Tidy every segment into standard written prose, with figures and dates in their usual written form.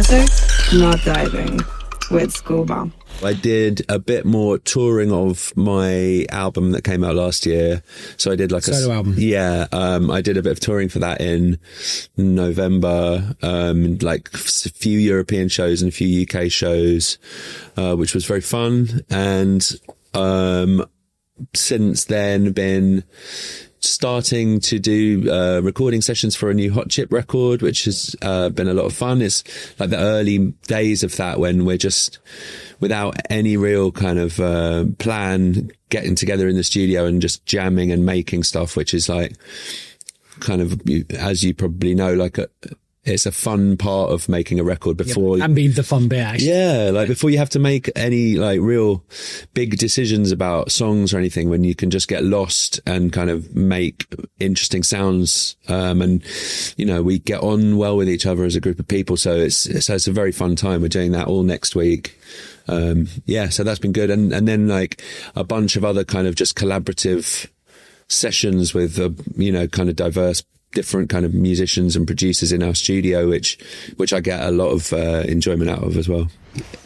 desert, not diving with Scuba. I did a bit more touring of my album that came out last year. So I did like solo album. Yeah. I did a bit of touring for that in November, like a few European shows and a few UK shows, which was very fun. And, since then been starting to do recording sessions for a new Hot Chip record, which has been a lot of fun. It's like the early days of that when we're just without any real kind of plan getting together in the studio and just jamming and making stuff, which is like kind of, as you probably know, like it's a fun part of making a record before. And be the fun bit, actually. Yeah, like before you have to make any like real big decisions about songs or anything, when you can just get lost and kind of make interesting sounds. And, you know, we get on well with each other as a group of people. So it's a very fun time. We're doing that all next week. Yeah, so that's been good. And then like a bunch of other kind of just collaborative sessions with, you know, kind of diverse different kind of musicians and producers in our studio, which I get a lot of enjoyment out of as well.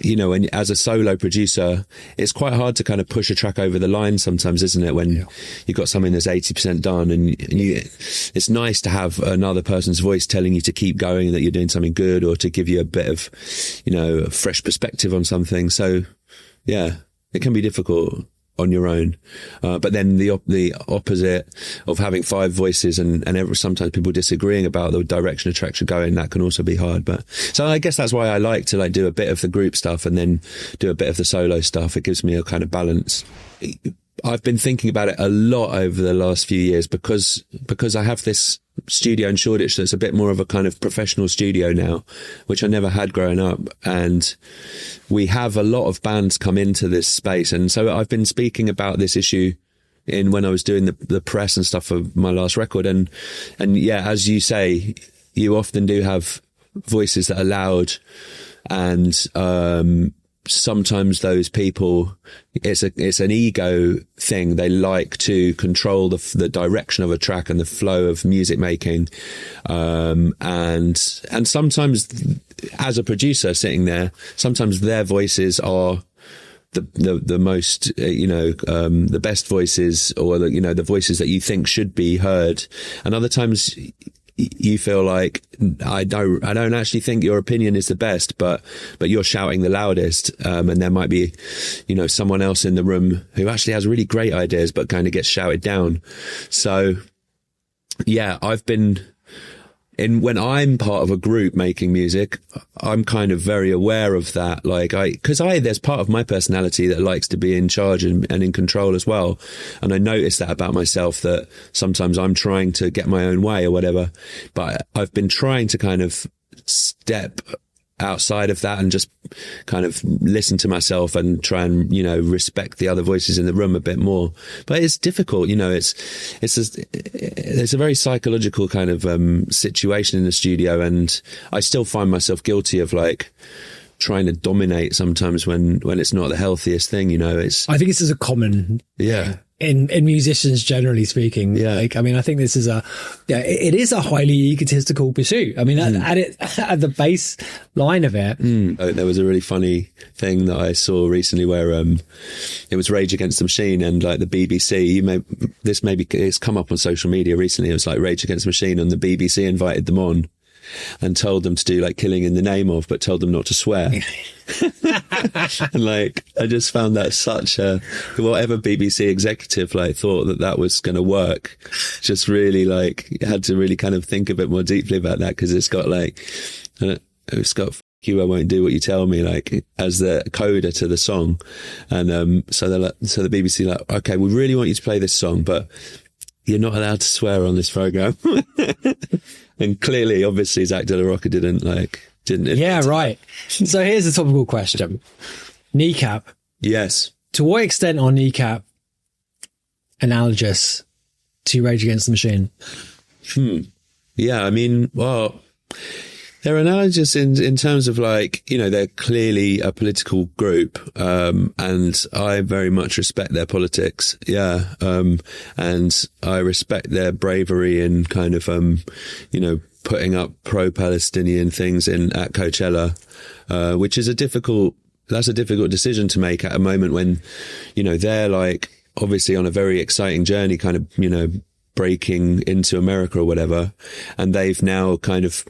You know, when as a solo producer, it's quite hard to kind of push a track over the line sometimes, isn't it? When you've got something that's 80% done and it's nice to have another person's voice telling you to keep going, that you're doing something good, or to give you a bit of, you know, a fresh perspective on something. So yeah, it can be difficult on your own. But then the opposite of having five voices and sometimes people disagreeing about the direction a track should go in, that can also be hard. But so I guess that's why I like to like do a bit of the group stuff and then do a bit of the solo stuff. It gives me a kind of balance. I've been thinking about it a lot over the last few years because I have this studio in Shoreditch that's a bit more of a kind of professional studio now, which I never had growing up. And we have a lot of bands come into this space. And so I've been speaking about this issue when I was doing the press and stuff for my last record. And yeah, as you say, you often do have voices that are loud, and sometimes those people, it's an ego thing. They like to control the direction of a track and the flow of music making. And sometimes as a producer sitting there, sometimes their voices are the most, the best voices, or the voices that you think should be heard. And other times you feel like, I don't actually think your opinion is the best, but you're shouting the loudest. And there might be, someone else in the room who actually has really great ideas, but kind of gets shouted down. So yeah, when I'm part of a group making music, I'm kind of very aware of that. Like there's part of my personality that likes to be in charge and in control as well. And I notice that about myself, that sometimes I'm trying to get my own way or whatever, but I've been trying to kind of step outside of that and just kind of listen to myself and try and, respect the other voices in the room a bit more. But it's difficult, it's a very psychological kind of situation in the studio, and I still find myself guilty of like trying to dominate sometimes when it's not the healthiest thing, I think this is a common in musicians generally speaking. Yeah. I think this is it is a highly egotistical pursuit. At the base line of it. There was a really funny thing that I saw recently where it was Rage Against the Machine, and like the BBC, it's come up on social media recently. It was like Rage Against the Machine, and the BBC invited them on and told them to do like Killing in the Name Of, but told them not to swear. And like, I just found that such a, whatever BBC executive like thought that was going to work, just really like had to really kind of think a bit more deeply about that, because it's got like, it's got "F you, I won't do what you tell me" like as the coda to the song. And so the BBC like, okay, we really want you to play this song, but you're not allowed to swear on this program. And clearly, obviously, Zach De La Rocca didn't. Yeah, right. So here's a topical question. Kneecap. Yes. To what extent are Kneecap analogous to Rage Against the Machine? Yeah, well, they're analogous in terms of like, they're clearly a political group, and I very much respect their politics. Yeah. And I respect their bravery in kind of, putting up pro-Palestinian things at Coachella, which is a difficult decision to make at a moment when, you know, they're like obviously on a very exciting journey, kind of, you know, breaking into America or whatever. And they've now kind of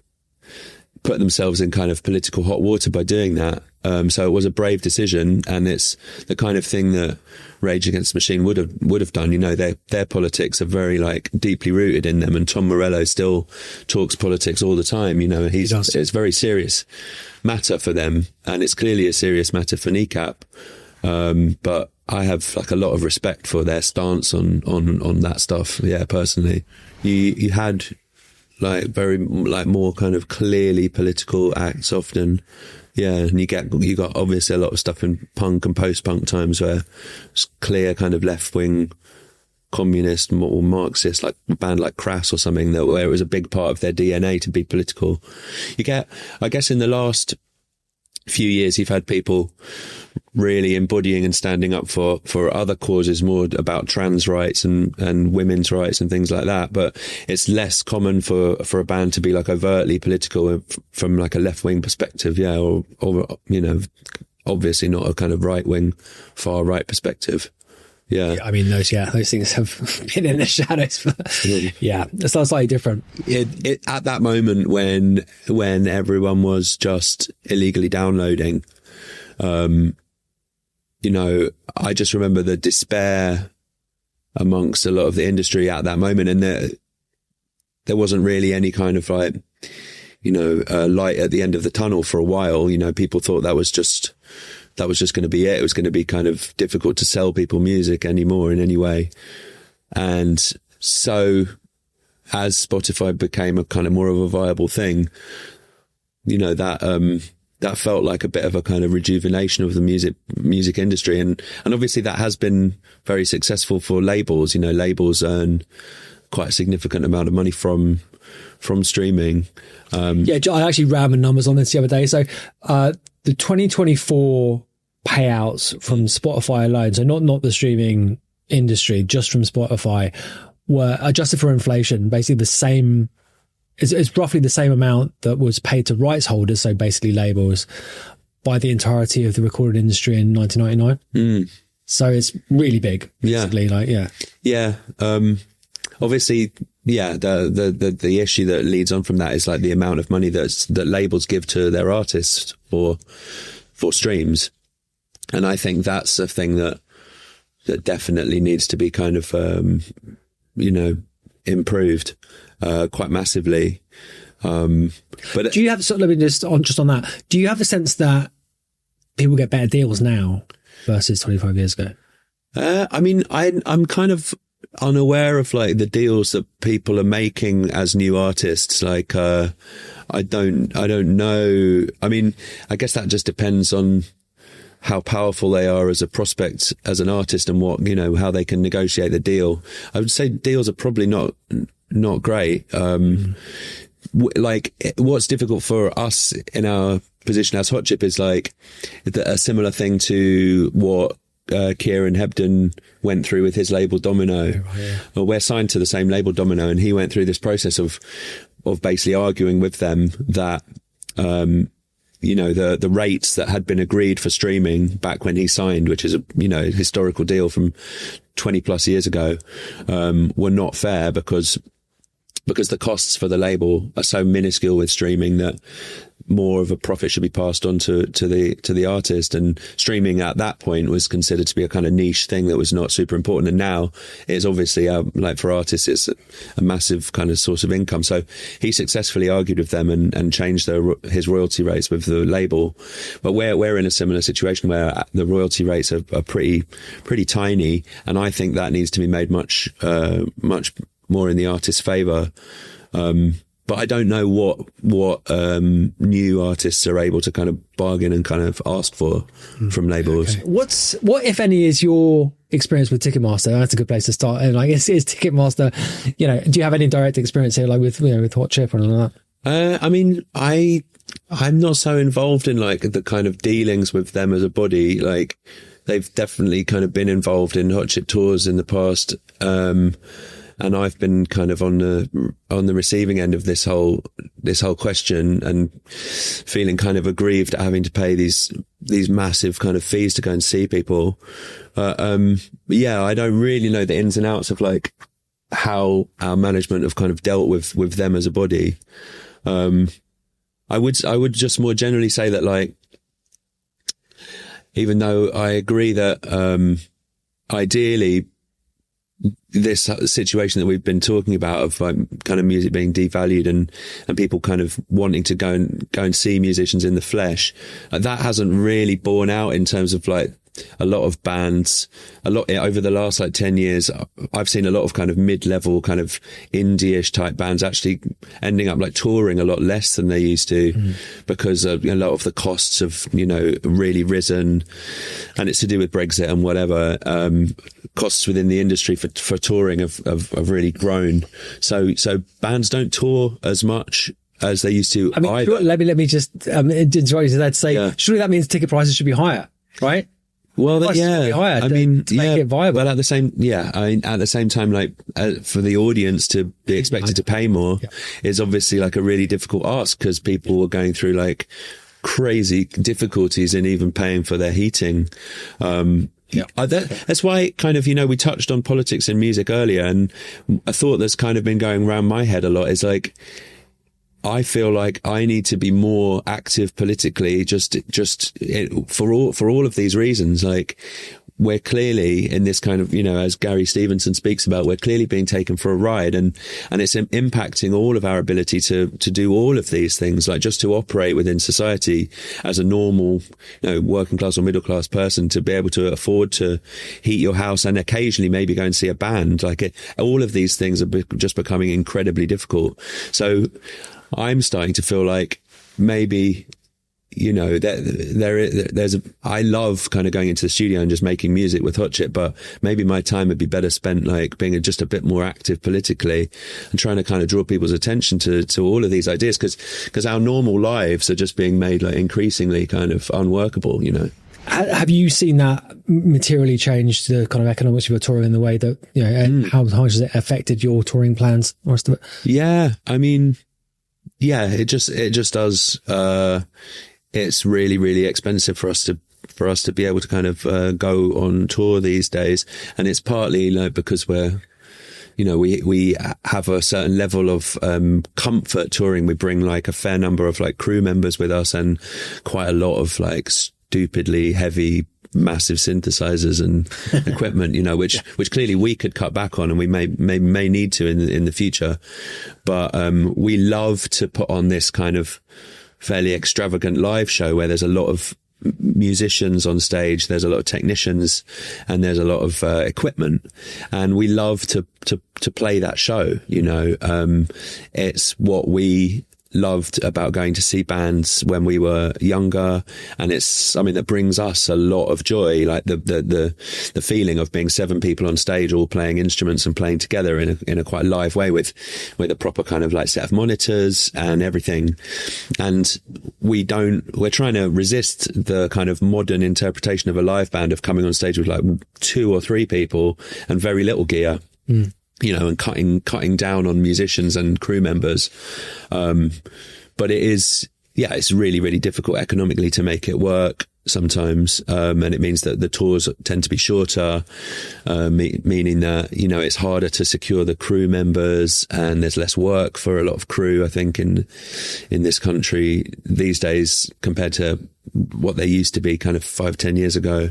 put themselves in kind of political hot water by doing that. So it was a brave decision, and it's the kind of thing that Rage Against the Machine would have done. You know, their politics are very like deeply rooted in them, and Tom Morello still talks politics all the time. You know, it's a very serious matter for them, and it's clearly a serious matter for Kneecap. But I have like a lot of respect for their stance on that stuff. Yeah, personally, you had like very like more kind of clearly political acts often. Yeah, and you got obviously a lot of stuff in punk and post-punk times where it's clear kind of left-wing communist or Marxist, like a band like Crass or something, where it was a big part of their DNA to be political. You get, I guess in the last few years, you've had people really embodying and standing up for other causes, more about trans rights and women's rights and things like that. But it's less common for a band to be like overtly political from like a left wing perspective. Yeah. Or, you know, obviously not a kind of right wing, far right perspective. Yeah. I mean, those things have been in the shadows. Yeah. It's slightly different. It at that moment when everyone was just illegally downloading, you know, I just remember the despair amongst a lot of the industry at that moment, and there wasn't really any kind of like, you know, light at the end of the tunnel for a while. You know, people thought that was just going to be it. It was going to be kind of difficult to sell people music anymore in any way. And so as Spotify became a kind of more of a viable thing, you know, that felt like a bit of a kind of rejuvenation of the music industry. And obviously that has been very successful for labels. You know, labels earn quite a significant amount of money from streaming. Yeah, I actually ran the numbers on this the other day. So the 2024 payouts from Spotify alone, so not the streaming industry, just from Spotify, were adjusted for inflation, basically the same. It's roughly the same amount that was paid to rights holders, so basically labels, by the entirety of the recorded industry in 1999. So it's really big, basically. Yeah. Obviously, yeah. The issue that leads on from that is like the amount of money that labels give to their artists for streams, and I think that's a thing that definitely needs to be kind of you know, improved. Quite massively. But do you have, so let me just on that, do you have a sense that people get better deals now versus 25 years ago? I mean, I'm kind of unaware of like the deals that people are making as new artists. Like, I don't know. I mean, I guess that just depends on how powerful they are as a prospect, as an artist, and what, you know, how they can negotiate the deal. I would say deals are probably not great. Like what's difficult for us in our position as Hot Chip is like a similar thing to what Kieran Hebden went through with his label Domino. Well, we're signed to the same label Domino, and he went through this process of basically arguing with them that you know, the rates that had been agreed for streaming back when he signed, which is a, you know, historical deal from 20 plus years ago, were not fair because the costs for the label are so minuscule with streaming that more of a profit should be passed on to the artist. And streaming at that point was considered to be a kind of niche thing that was not super important. And now it's obviously like for artists, it's a massive kind of source of income. So he successfully argued with them and changed his royalty rates with the label. But we're in a similar situation where the royalty rates are pretty tiny. And I think that needs to be made much more in the artist's favor. But I don't know what new artists are able to kind of bargain and kind of ask for from labels. Okay. What if any is your experience with Ticketmaster? That's a good place to start. And like, is Ticketmaster, you know, do you have any direct experience here, like with, you know, with Hot Chip or anything like that? I mean, I'm not so involved in like the kind of dealings with them as a body. Like they've definitely kind of been involved in Hot Chip tours in the past. And I've been kind of on the receiving end of this whole this whole question and feeling kind of aggrieved at having to pay these massive kind of fees to go and see people. Yeah, I don't really know the ins and outs of like how our management have kind of dealt with them as a body. I would just more generally say that, like, even though I agree that, ideally this situation that we've been talking about of like kind of music being devalued and people kind of wanting to go and see musicians in the flesh, that hasn't really borne out in terms of like a lot of bands. Over the last like 10 years, I've seen a lot of kind of mid-level kind of indie-ish type bands actually ending up like touring a lot less than they used to because a lot of the costs have, really risen, and it's to do with Brexit and whatever. Costs within the industry for touring have really grown. So bands don't tour as much as they used to. I mean, either. let me just interrupt you to that. Say, surely that means ticket prices should be higher, right? Well, Make it viable. Well, at the same time, like for the audience to be expected to pay more is obviously like a really difficult ask, because people were going through like crazy difficulties in even paying for their heating. That's why kind of, we touched on politics in music earlier, and a thought that's kind of been going around my head a lot is like, I feel like I need to be more active politically, for all of these reasons. Like, we're clearly in this kind of, as Gary Stevenson speaks about, we're clearly being taken for a ride, and it's impacting all of our ability to do all of these things, like just to operate within society as a normal, working class or middle class person, to be able to afford to heat your house and occasionally maybe go and see a band. Like all of these things are just becoming incredibly difficult. So I'm starting to feel like maybe, I love kind of going into the studio and just making music with Hot Chip, but maybe my time would be better spent like being just a bit more active politically and trying to kind of draw people's attention to all of these ideas, because our normal lives are just being made like increasingly kind of unworkable, Have you seen that materially change the kind of economics of your touring in the way that, and how has it affected your touring plans? The rest of it? Yeah, I mean, it just does. It's really, really expensive for us to be able to kind of go on tour these days, and it's partly like because we're, we have a certain level of comfort touring. We bring like a fair number of like crew members with us, and quite a lot of like stupidly heavy, massive synthesizers and equipment, which clearly we could cut back on, and we may need to in the future. But we love to put on this kind of fairly extravagant live show where there's a lot of musicians on stage, there's a lot of technicians, and there's a lot of equipment, and we love to play that show. It's what we loved about going to see bands when we were younger, and it's something that brings us a lot of joy, like the feeling of being 7 people on stage all playing instruments and playing together in a quite live way with a proper kind of like set of monitors and everything. And we're trying to resist the kind of modern interpretation of a live band of coming on stage with like 2 or 3 people and very little gear. And cutting down on musicians and crew members. But it is, it's really, really difficult economically to make it work sometimes. And it means that the tours tend to be shorter, meaning that, it's harder to secure the crew members, and there's less work for a lot of crew, I think, in this country these days compared to what they used to be kind of 5-10 years ago.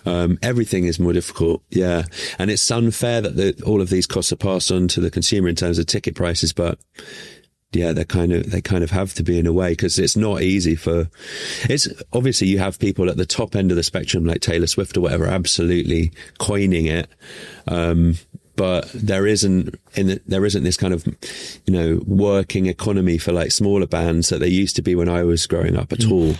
Everything is more difficult. Yeah. And it's unfair that all of these costs are passed on to the consumer in terms of ticket prices, but they kind of have to be in a way, because it's not easy it's obviously you have people at the top end of the spectrum like Taylor Swift or whatever absolutely coining it. But there isn't this kind of, working economy for like smaller bands that there used to be when I was growing up at all.